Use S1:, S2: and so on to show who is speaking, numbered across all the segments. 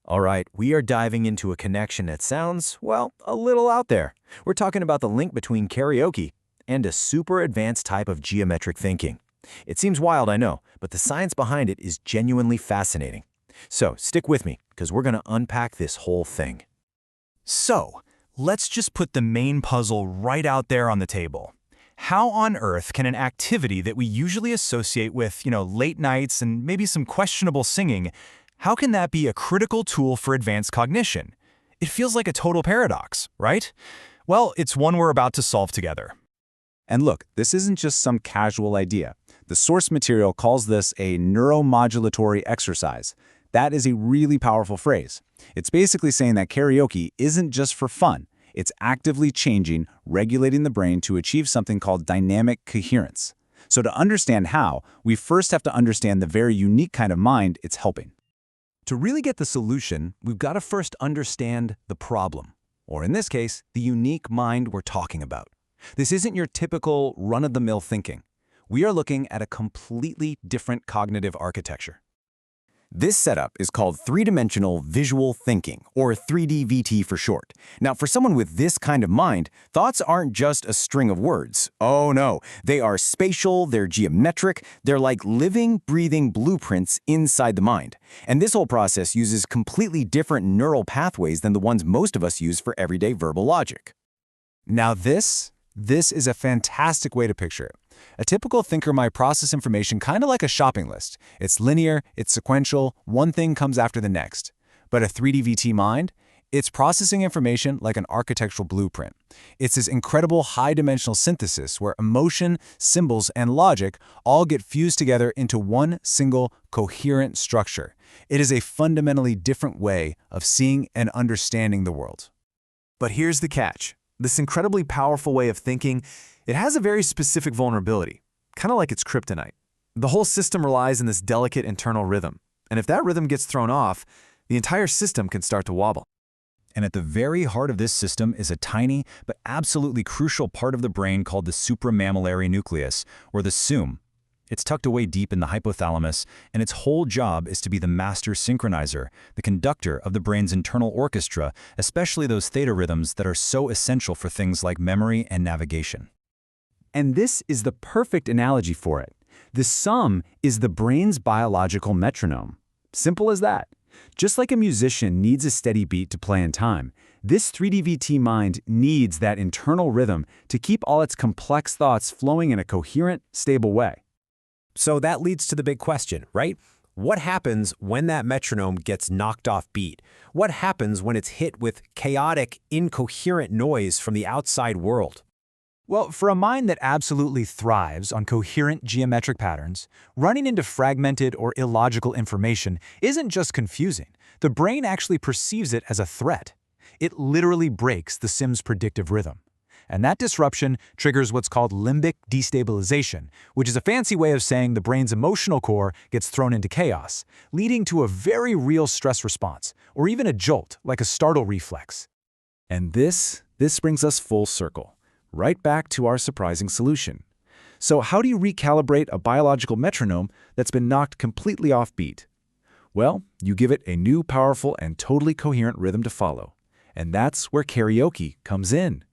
S1: All right, we are diving into a connection that sounds, well, a little out there. We're talking about the link between karaoke and a super advanced type of geometric thinking. It seems wild, I know, but the science behind it is genuinely fascinating. So stick with me, because we're going to unpack this whole thing.
S2: So, let's just put the main puzzle right out there on the table. How on earth can an activity that we usually associate with, late nights and maybe some questionable singing, how can that be a critical tool for advanced cognition? It feels like a total paradox, right? Well, it's one we're about to solve together.
S3: And look, this isn't just some casual idea. The source material calls this a neuromodulatory exercise. That is a really powerful phrase. It's basically saying that karaoke isn't just for fun. It's actively changing, regulating the brain to achieve something called dynamic coherence. So to understand how, we first have to understand the very unique kind of mind it's helping.
S4: To really get the solution, we've got to first understand the problem, or in this case, the unique mind we're talking about. This isn't your typical run-of-the-mill thinking. We are looking at a completely different cognitive architecture. This setup is called three-dimensional visual thinking, or 3D-VT for short. Now, for someone with this kind of mind, thoughts aren't just a string of words. Oh no, they are spatial, they're geometric, they're like living, breathing blueprints inside the mind. And this whole process uses completely different neural pathways than the ones most of us use for everyday verbal logic.
S2: Now this is a fantastic way to picture it. A typical thinker might process information kind of like a shopping list. It's linear, it's sequential, one thing comes after the next. But a 3D-VT mind? It's processing information like an architectural blueprint. It's this incredible high-dimensional synthesis where emotion, symbols, and logic all get fused together into one single, coherent structure. It is a fundamentally different way of seeing and understanding the world.
S5: But here's the catch. This incredibly powerful way of thinking, it has a very specific vulnerability, kind of like it's kryptonite. The whole system relies on this delicate internal rhythm, and if that rhythm gets thrown off, the entire system can start to wobble.
S2: And at the very heart of this system is a tiny but absolutely crucial part of the brain called the supramammillary nucleus, or the SUM. It's tucked away deep in the hypothalamus, and its whole job is to be the master synchronizer, the conductor of the brain's internal orchestra, especially those theta rhythms that are so essential for things like memory and navigation.
S3: And this is the perfect analogy for it. The sum is the brain's biological metronome. Simple as that. Just like a musician needs a steady beat to play in time, this 3D-VT mind needs that internal rhythm to keep all its complex thoughts flowing in a coherent, stable way.
S1: So that leads to the big question, right? What happens when that metronome gets knocked off beat? What happens when it's hit with chaotic, incoherent noise from the outside world?
S2: Well, for a mind that absolutely thrives on coherent geometric patterns, running into fragmented or illogical information isn't just confusing. The brain actually perceives it as a threat. It literally breaks the SIM's predictive rhythm. And that disruption triggers what's called limbic destabilization, which is a fancy way of saying the brain's emotional core gets thrown into chaos, leading to a very real stress response, or even a jolt, like a startle reflex.
S3: And this brings us full circle, right back to our surprising solution. So how do you recalibrate a biological metronome that's been knocked completely off beat? Well, you give it a new, powerful, and totally coherent rhythm to follow. And that's where karaoke comes in.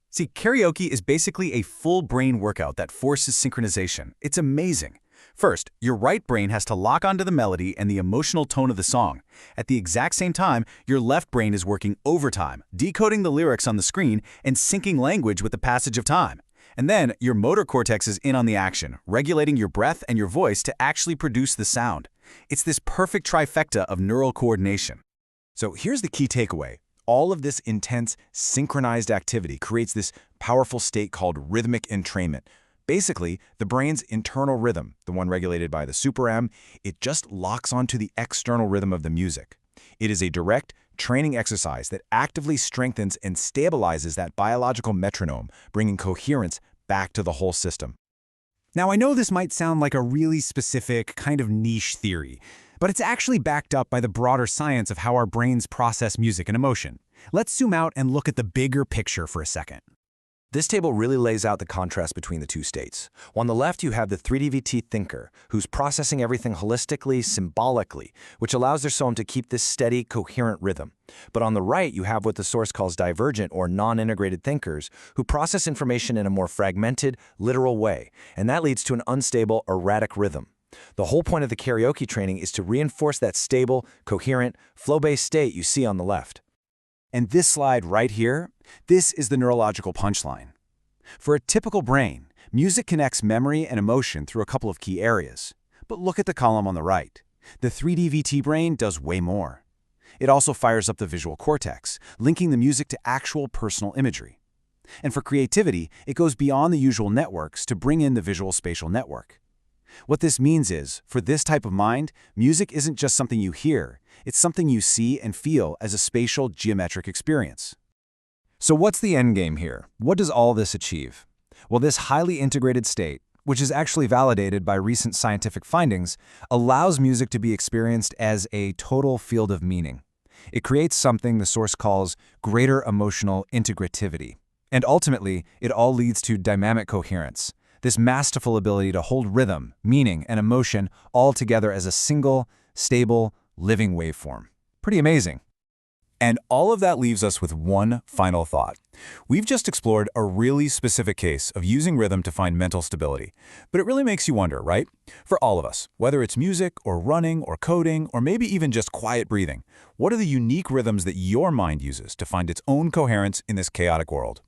S4: See, karaoke is basically a full brain workout that forces synchronization. It's amazing. First, your right brain has to lock onto the melody and the emotional tone of the song. At the exact same time, your left brain is working overtime, decoding the lyrics on the screen and syncing language with the passage of time. And then, your motor cortex is in on the action, regulating your breath and your voice to actually produce the sound. It's this perfect trifecta of neural coordination. So here's the key takeaway. All of this intense, synchronized activity creates this powerful state called rhythmic entrainment. Basically, the brain's internal rhythm, the one regulated by the super-M, it just locks onto the external rhythm of the music. It is a direct training exercise that actively strengthens and stabilizes that biological metronome, bringing coherence back to the whole system.
S2: Now, I know this might sound like a really specific, kind of niche theory, but it's actually backed up by the broader science of how our brains process music and emotion. Let's zoom out and look at the bigger picture for a second.
S1: This table really lays out the contrast between the two states. On the left, you have the 3DVT thinker, who's processing everything holistically, symbolically, which allows their some to keep this steady, coherent rhythm. But on the right, you have what the source calls divergent or non-integrated thinkers, who process information in a more fragmented, literal way, and that leads to an unstable, erratic rhythm. The whole point of the karaoke training is to reinforce that stable, coherent, flow-based state you see on the left.
S2: And this slide right here, this is the neurological punchline. For a typical brain, music connects memory and emotion through a couple of key areas. But look at the column on the right. The 3DVT brain does way more. It also fires up the visual cortex, linking the music to actual personal imagery. And for creativity, it goes beyond the usual networks to bring in the visual spatial network. What this means is, for this type of mind, music isn't just something you hear, it's something you see and feel as a spatial geometric experience.
S3: So what's the end game here? What does all this achieve? Well, this highly integrated state, which is actually validated by recent scientific findings, allows music to be experienced as a total field of meaning. It creates something the source calls greater emotional integrativity. And ultimately, it all leads to dynamic coherence, this masterful ability to hold rhythm, meaning, and emotion all together as a single, stable, living waveform. Pretty amazing. And all of that leaves us with one final thought. We've just explored a really specific case of using rhythm to find mental stability. But it really makes you wonder, right? For all of us, whether it's music or running or coding or maybe even just quiet breathing, what are the unique rhythms that your mind uses to find its own coherence in this chaotic world?